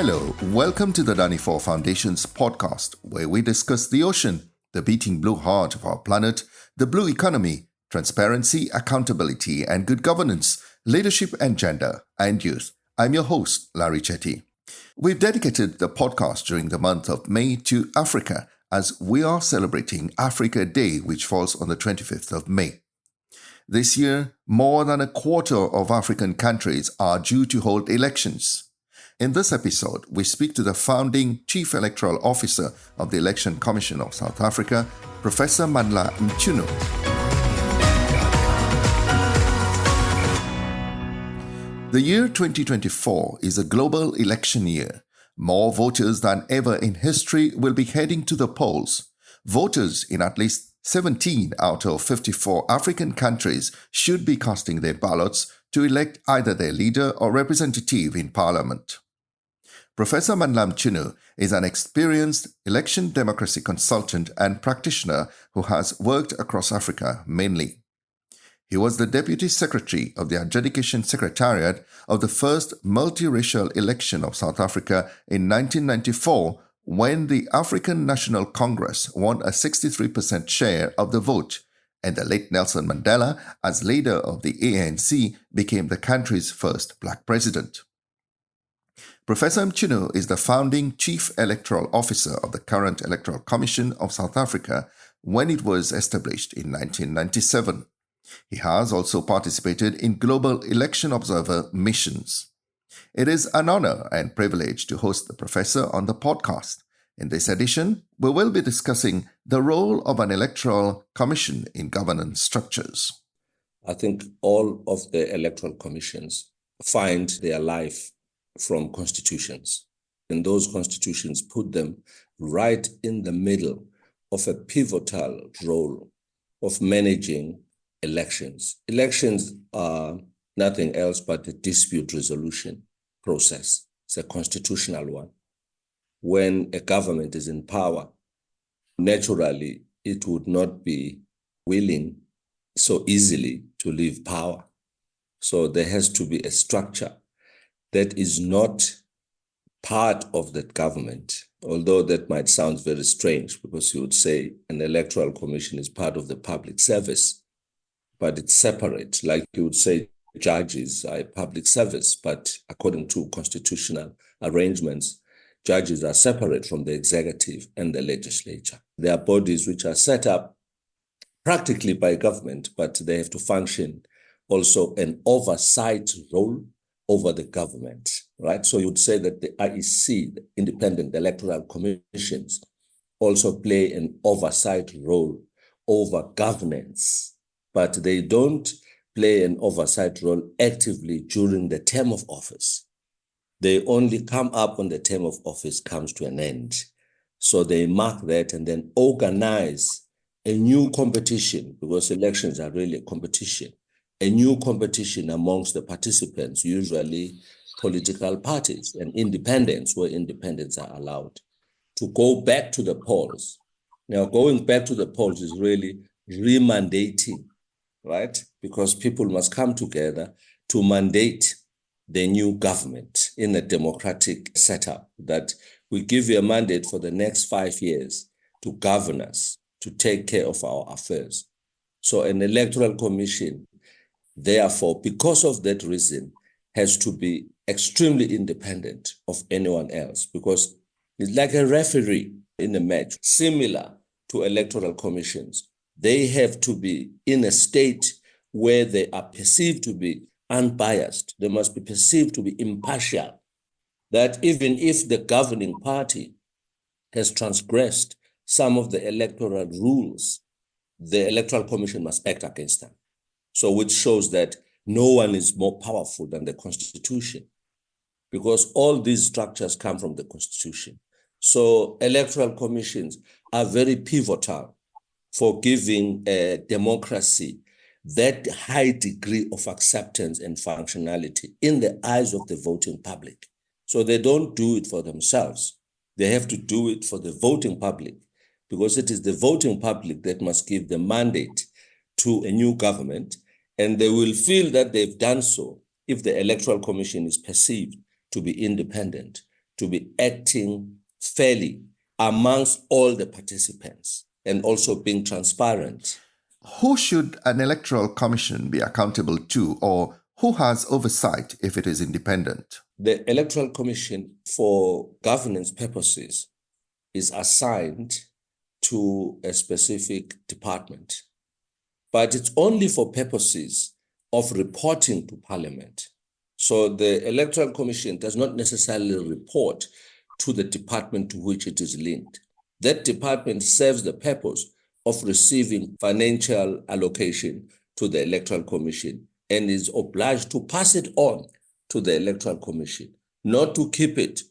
Hello, welcome to the Danny4 Foundation's podcast, where we discuss the ocean, the beating blue heart of our planet, the blue economy, transparency, accountability, and good governance, leadership and gender, and youth. I'm your host, Larry Chetty. We've dedicated the podcast during the month of May to Africa, as we are celebrating Africa Day, which falls on the 25th of May. This year, more than a quarter of African countries are due to hold elections. In this episode, we speak to the Founding Chief Electoral Officer of the Election Commission of South Africa, Professor Mandla Mchunu. The year 2024 is a global election year. More voters than ever in history will be heading to the polls. Voters in at least 17 out of 54 African countries should be casting their ballots to elect either their leader or representative in parliament. Professor Mandla Mchunu is an experienced election democracy consultant and practitioner who has worked across Africa mainly. He was the Deputy Secretary of the Adjudication Secretariat of the first multiracial election of South Africa in 1994, when the African National Congress won a 63% share of the vote, and the late Nelson Mandela, as leader of the ANC, became the country's first black president. Professor Mchunu is the Founding Chief Electoral Officer of the current Electoral Commission of South Africa when it was established in 1997. He has also participated in global election observer missions. It is an honor and privilege to host the professor on the podcast. In this edition, we will be discussing the role of an electoral commission in governance structures. I think all of the electoral commissions find their life from constitutions, and those constitutions put them right in the middle of a pivotal role of managing elections. Elections are nothing else but a dispute resolution process. It's a constitutional one. When a government is in power, naturally, it would not be willing so easily to leave power. So there has to be a structure that is not part of that government, although that might sound very strange because you would say an electoral commission is part of the public service, but it's separate. Like you would say judges are a public service, but according to constitutional arrangements, judges are separate from the executive and the legislature. They are bodies which are set up practically by government, but they have to function also an oversight role over the government, right? So you'd say that the IEC, the Independent Electoral Commissions, also play an oversight role over governance, but they don't play an oversight role actively during the term of office. They only come up when the term of office comes to an end. So they mark that and then organize a new competition, because elections are really a competition, a new competition amongst the participants, usually political parties and independents, where independents are allowed to go back to the polls. Now, going back to the polls is really remandating, right? Because people must come together to mandate the new government in a democratic setup, that we give you a mandate for the next 5 years to govern us, to take care of our affairs. So an electoral commission, therefore, because of that reason, has to be extremely independent of anyone else, because it's like a referee in a match, similar to electoral commissions. They have to be in a state where they are perceived to be unbiased. They must be perceived to be impartial, that even if the governing party has transgressed some of the electoral rules, the electoral commission must act against them. So which shows that no one is more powerful than the Constitution, because all these structures come from the Constitution. So electoral commissions are very pivotal for giving a democracy that high degree of acceptance and functionality in the eyes of the voting public. So they don't do it for themselves. They have to do it for the voting public, because it is the voting public that must give the mandate to a new government, and they will feel that they've done so if the Electoral Commission is perceived to be independent. to be acting fairly amongst all the participants and also being transparent. Who should an electoral commission be accountable to, or who has oversight if it is independent? The Electoral Commission, for governance purposes, is assigned to a specific department, but it's only for purposes of reporting to Parliament. So the Electoral Commission does not necessarily report to the department to which it is linked. That department serves the purpose of receiving financial allocation to the Electoral Commission and is obliged to pass it on to the Electoral Commission, not to keep it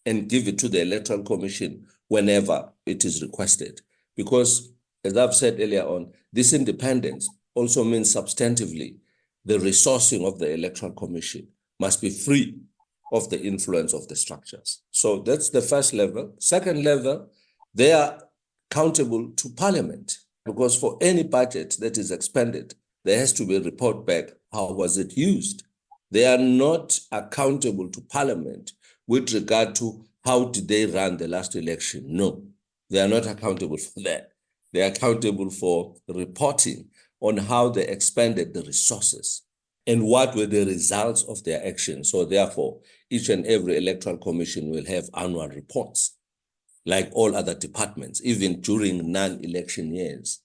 and give it to the Electoral Commission whenever it is requested. Because, as I've said earlier on, this independence also means substantively the resourcing of the Electoral Commission must be free of the influence of the structures. So that's the first level. Second level, they are accountable to Parliament, because for any budget that is expended, there has to be a report back. How was it used? They are not accountable to Parliament with regard to how did they run the last election. No, they are not accountable for that. They are accountable for reporting on how they expended the resources and what were the results of their actions. So therefore, each and every electoral commission will have annual reports, like all other departments, even during non-election years.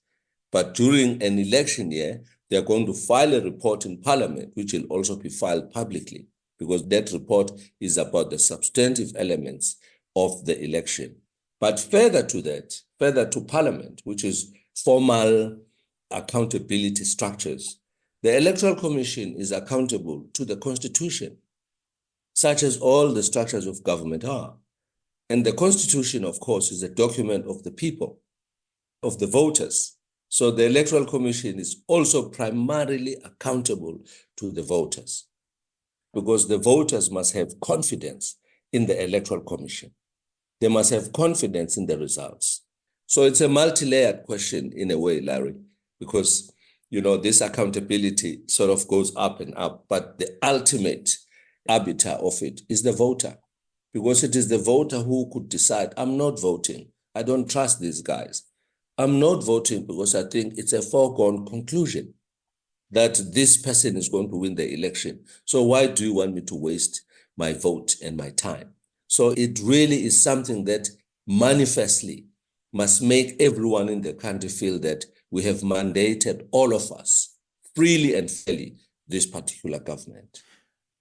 But during an election year, they're going to file a report in Parliament, which will also be filed publicly, because that report is about the substantive elements of the election. But further to that, further to Parliament, which is formal accountability structures, the Electoral Commission is accountable to the Constitution, such as all the structures of government are. And the Constitution, of course, is a document of the people, of the voters. So the Electoral Commission is also primarily accountable to the voters, because the voters must have confidence in the Electoral Commission. They must have confidence in the results. So it's a multi-layered question in a way, Larry, because this accountability sort of goes up and up, but the ultimate arbiter of it is the voter, because it is the voter who could decide, I'm not voting. I don't trust these guys. I'm not voting because I think it's a foregone conclusion that this person is going to win the election. So why do you want me to waste my vote and my time? So it really is something that manifestly must make everyone in the country feel that we have mandated all of us freely and fairly this particular government.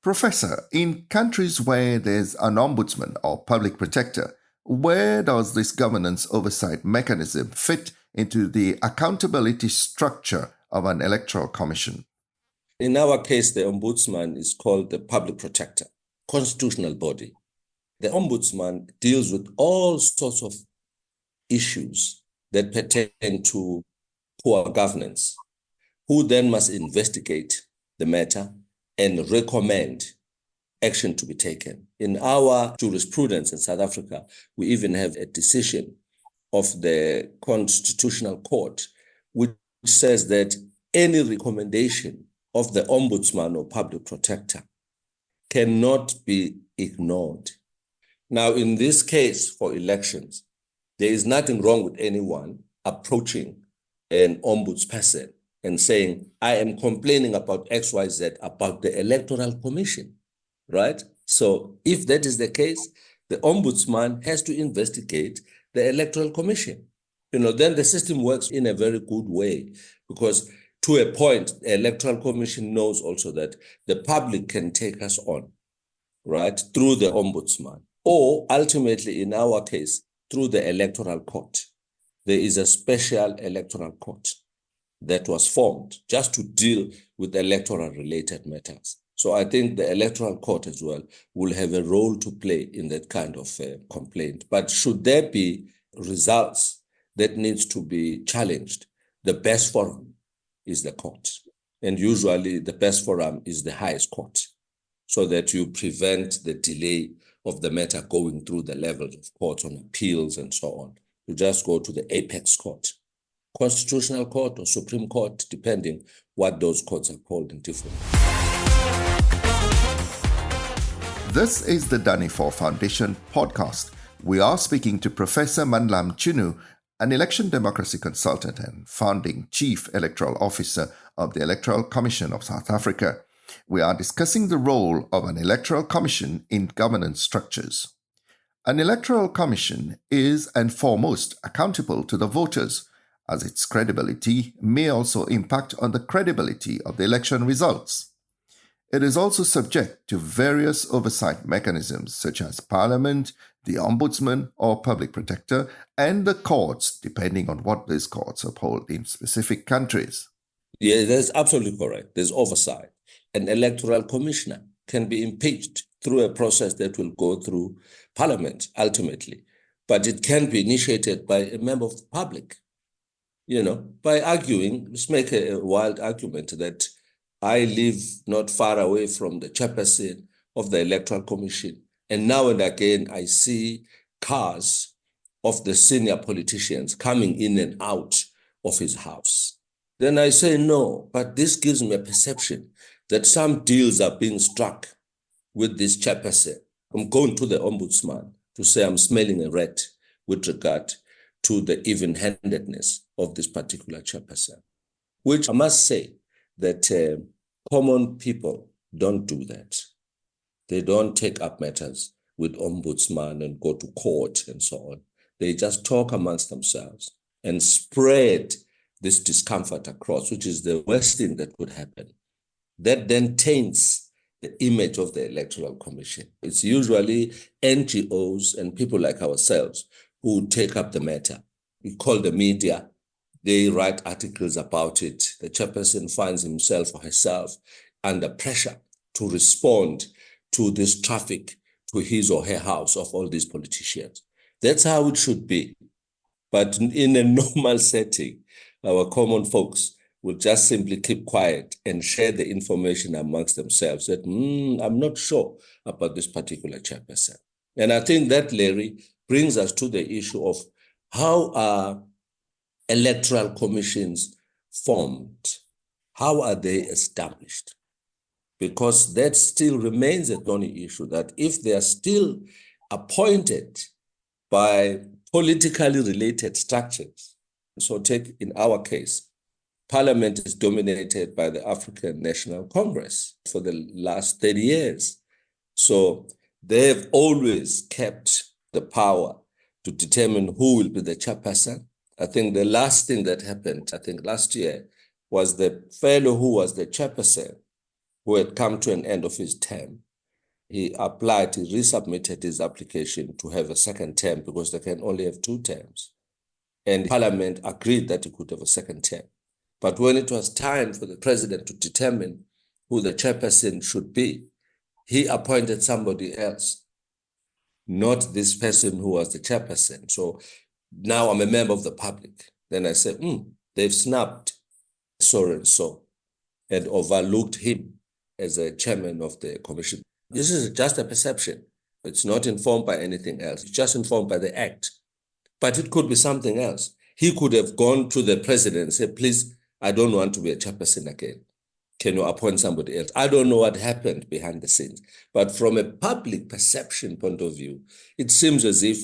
Professor, in countries where there's an ombudsman or public protector, where does this governance oversight mechanism fit into the accountability structure of an electoral commission? In our case, the ombudsman is called the public protector, constitutional body. The ombudsman deals with all sorts of issues that pertain to poor governance, who then must investigate the matter and recommend action to be taken. In our jurisprudence in South Africa, we even have a decision of the Constitutional Court, which says that any recommendation of the ombudsman or public protector cannot be ignored. Now, in this case for elections, there is nothing wrong with anyone approaching an ombudsperson and saying, I am complaining about XYZ, about the Electoral Commission, right? So if that is the case, the ombudsman has to investigate the Electoral Commission. Then the system works in a very good way, because to a point, the Electoral Commission knows also that the public can take us on, right, through the ombudsman, or ultimately, in our case, through the Electoral Court. There is a special Electoral Court that was formed just to deal with electoral-related matters. So I think the Electoral Court as well will have a role to play in that kind of complaint. But should there be results that needs to be challenged, the best forum is the court. And usually the best forum is the highest court, so that you prevent the delay of the matter going through the levels of courts on appeals and so on. You just go to the apex court, Constitutional Court or Supreme Court, depending what those courts are called in different. This is the Danny4 Foundation podcast. We are speaking to Professor Mandla Mchunu, an election democracy consultant and Founding Chief Electoral Officer of the Electoral Commission of South Africa. We are discussing the role of an electoral commission in governance structures. An electoral commission is and foremost accountable to the voters, as its credibility may also impact on the credibility of the election results. It is also subject to various oversight mechanisms such as Parliament, the Ombudsman or Public Protector, and the courts, depending on what these courts uphold in specific countries. Yeah, that's absolutely correct. There's oversight. An electoral commissioner can be impeached through a process that will go through Parliament ultimately, but it can be initiated by a member of the public, by arguing. Let's make a wild argument that I live not far away from the chairperson of the Electoral Commission, and now and again I see cars of the senior politicians coming in and out of his house. Then I say no, but this gives me a perception that some deals are being struck with this chairperson. I'm going to the Ombudsman to say I'm smelling a rat with regard to the even-handedness of this particular chairperson, which I must say that common people don't do that. They don't take up matters with ombudsman and go to court and so on. They just talk amongst themselves and spread this discomfort across, which is the worst thing that could happen. That then taints the image of the Electoral Commission. It's usually NGOs and people like ourselves who take up the matter. We call the media. They write articles about it. The chairperson finds himself or herself under pressure to respond to this traffic to his or her house of all these politicians. That's how it should be. But in a normal setting, our common folks will just simply keep quiet and share the information amongst themselves that, I'm not sure about this particular chairperson. And I think that, Larry, brings us to the issue of how are electoral commissions formed? How are they established? Because that still remains a thorny issue, that if they are still appointed by politically related structures, so take in our case, Parliament is dominated by the African National Congress for the last 30 years. So they have always kept the power to determine who will be the chairperson. I think the last thing that happened, last year, was the fellow who was the chairperson, who had come to an end of his term. He resubmitted his application to have a second term because they can only have 2 terms. And Parliament agreed that he could have a second term. But when it was time for the president to determine who the chairperson should be, he appointed somebody else, not this person who was the chairperson. So now I'm a member of the public. Then I said, they've snubbed so and so and overlooked him as a chairman of the commission. This is just a perception. It's not informed by anything else. It's just informed by the act. But it could be something else. He could have gone to the president and said, please, I don't want to be a chairperson again. Can you appoint somebody else? I don't know what happened behind the scenes. But from a public perception point of view, it seems as if,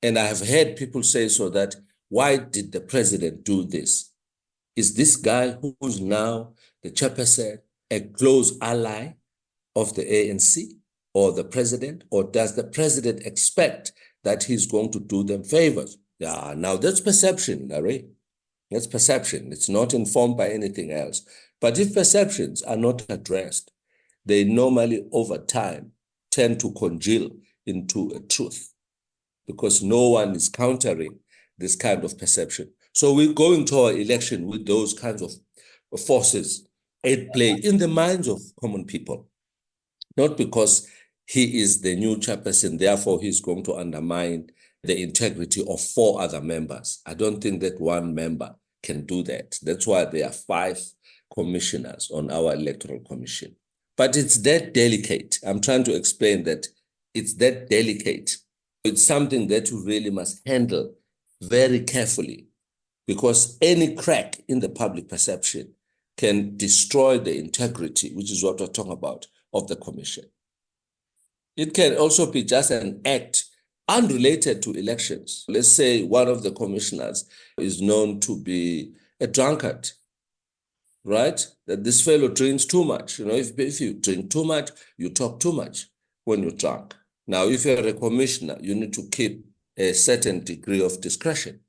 and I have heard people say so, that why did the president do this? Is this guy who's now the chairperson a close ally of the ANC or the president? Or does the president expect that he's going to do them favors? Yeah, now that's perception, Larry. That's perception. It's not informed by anything else. But if perceptions are not addressed, they normally over time tend to congeal into a truth because no one is countering this kind of perception. So we're going to our election with those kinds of forces at play in the minds of common people, not because he is the new chairperson, therefore he's going to undermine the integrity of 4 other members. I don't think that one member can do that. That's why there are 5 commissioners on our electoral commission. But it's that delicate. I'm trying to explain that it's that delicate. It's something that you really must handle very carefully because any crack in the public perception can destroy the integrity, which is what we're talking about, of the commission. It can also be just an act unrelated to elections. Let's say one of the commissioners is known to be a drunkard, right? That this fellow drinks too much. If you drink too much, you talk too much when you're drunk. Now, if you're a commissioner, you need to keep a certain degree of discretion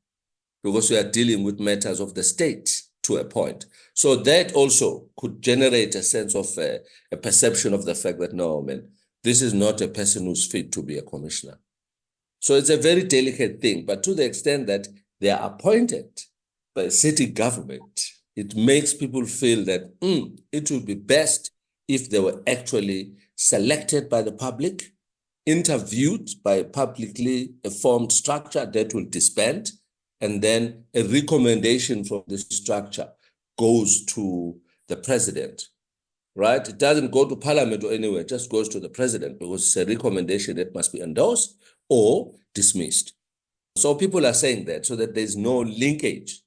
because you are dealing with matters of the state to a point. So that also could generate a sense of a perception of the fact that, no, man, this is not a person who's fit to be a commissioner. So it's a very delicate thing, but to the extent that they are appointed by a city government, it makes people feel that it would be best if they were actually selected by the public, interviewed by a publicly formed structure that will disband, and then a recommendation from this structure goes to the president, right? It doesn't go to parliament or anywhere, it just goes to the president because it's a recommendation that must be endorsed or dismissed. So people are saying that so that there's no linkage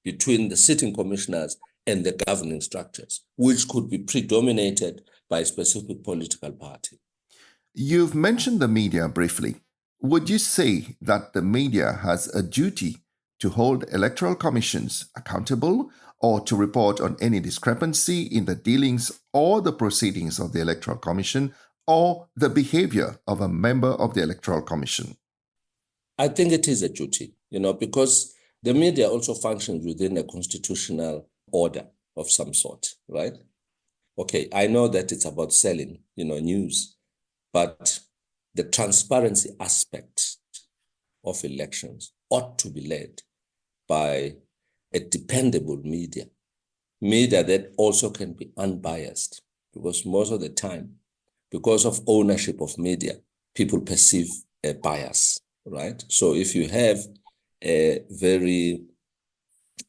between the sitting commissioners and the governing structures, which could be predominated by a specific political party. You've mentioned the media briefly. Would you say that the media has a duty to hold electoral commissions accountable or to report on any discrepancy in the dealings or the proceedings of the Electoral Commission or the behavior of a member of the Electoral Commission? I think it is a duty, because the media also functions within a constitutional order of some sort, right? Okay, I know that it's about selling, news, but the transparency aspect of elections ought to be led by a dependable media that also can be unbiased, because most of the time, because of ownership of media, people perceive a bias, right? So if you have a very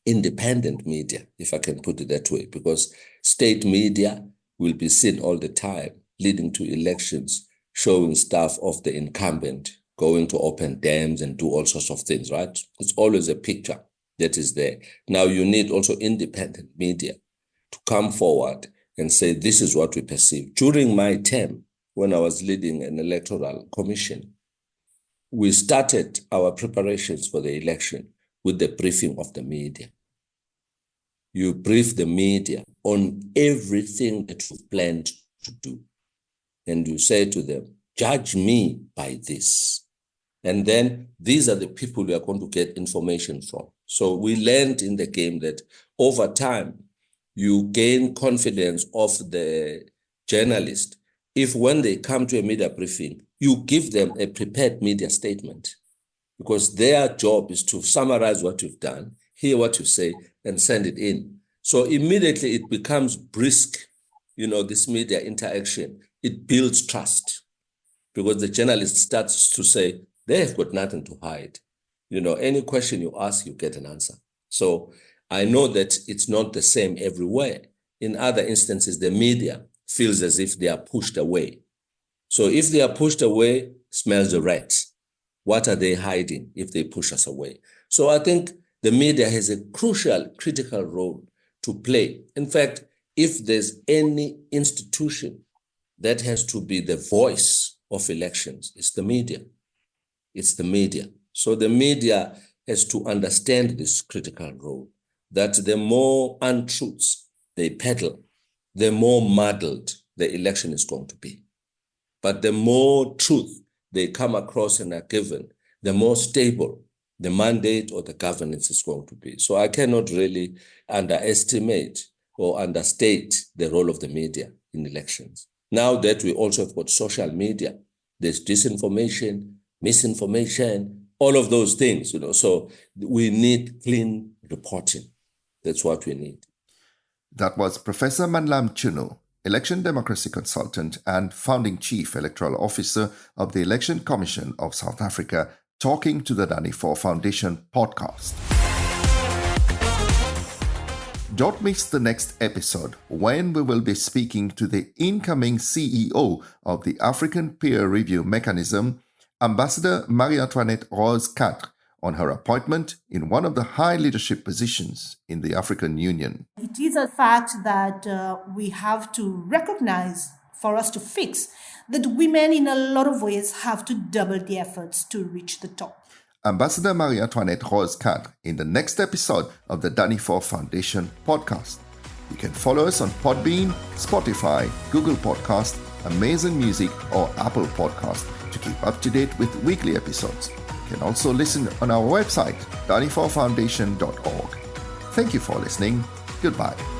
independent media, if I can put it that way, because state media will be seen all the time leading to elections, showing stuff of the incumbent, going to open dams and do all sorts of things, right? It's always a picture that is there. Now you need also independent media to come forward and say, this is what we perceive. During my term, when I was leading an electoral commission, we started our preparations for the election with the briefing of the media. You brief the media on everything that you've planned to do. And you say to them, judge me by this. And then these are the people we are going to get information from. So we learned in the game that over time, you gain confidence of the journalist if when they come to a media briefing, you give them a prepared media statement, because their job is to summarize what you've done, hear what you say, and send it in. So immediately it becomes brisk, this media interaction. It builds trust because the journalist starts to say, they've got nothing to hide. Any question you ask, you get an answer. So I know that it's not the same everywhere. In other instances, the media feels as if they are pushed away. So if they are pushed away, smells the rats. What are they hiding if they push us away? So I think the media has a crucial, critical role to play. In fact, if there's any institution that has to be the voice of elections, it's the media. It's the media. So the media has to understand this critical role, that the more untruths they peddle, the more muddled the election is going to be. But the more truth they come across and are given, the more stable the mandate or the governance is going to be. So I cannot really underestimate or understate the role of the media in elections. Now that we also have got social media, there's disinformation, misinformation, all of those things, so we need clean reporting. That's what we need. That was Professor Mandla Mchunu, Election Democracy Consultant and Founding Chief Electoral Officer of the Election Commission of South Africa, talking to the Danny4 Foundation podcast. Don't miss the next episode when we will be speaking to the incoming CEO of the African Peer Review Mechanism, Ambassador Marie-Antoinette Rose-Quatre, on her appointment in one of the high leadership positions in the African Union. It is a fact that we have to recognize for us to fix that women in a lot of ways have to double the efforts to reach the top. Ambassador Marie-Antoinette Rose-Cadre in the next episode of the Danifort Foundation podcast. You can follow us on Podbean, Spotify, Google Podcast, Amazon Music, or Apple Podcast to keep up to date with weekly episodes. You can also listen on our website, daniforfoundation.org. Thank you for listening. Goodbye.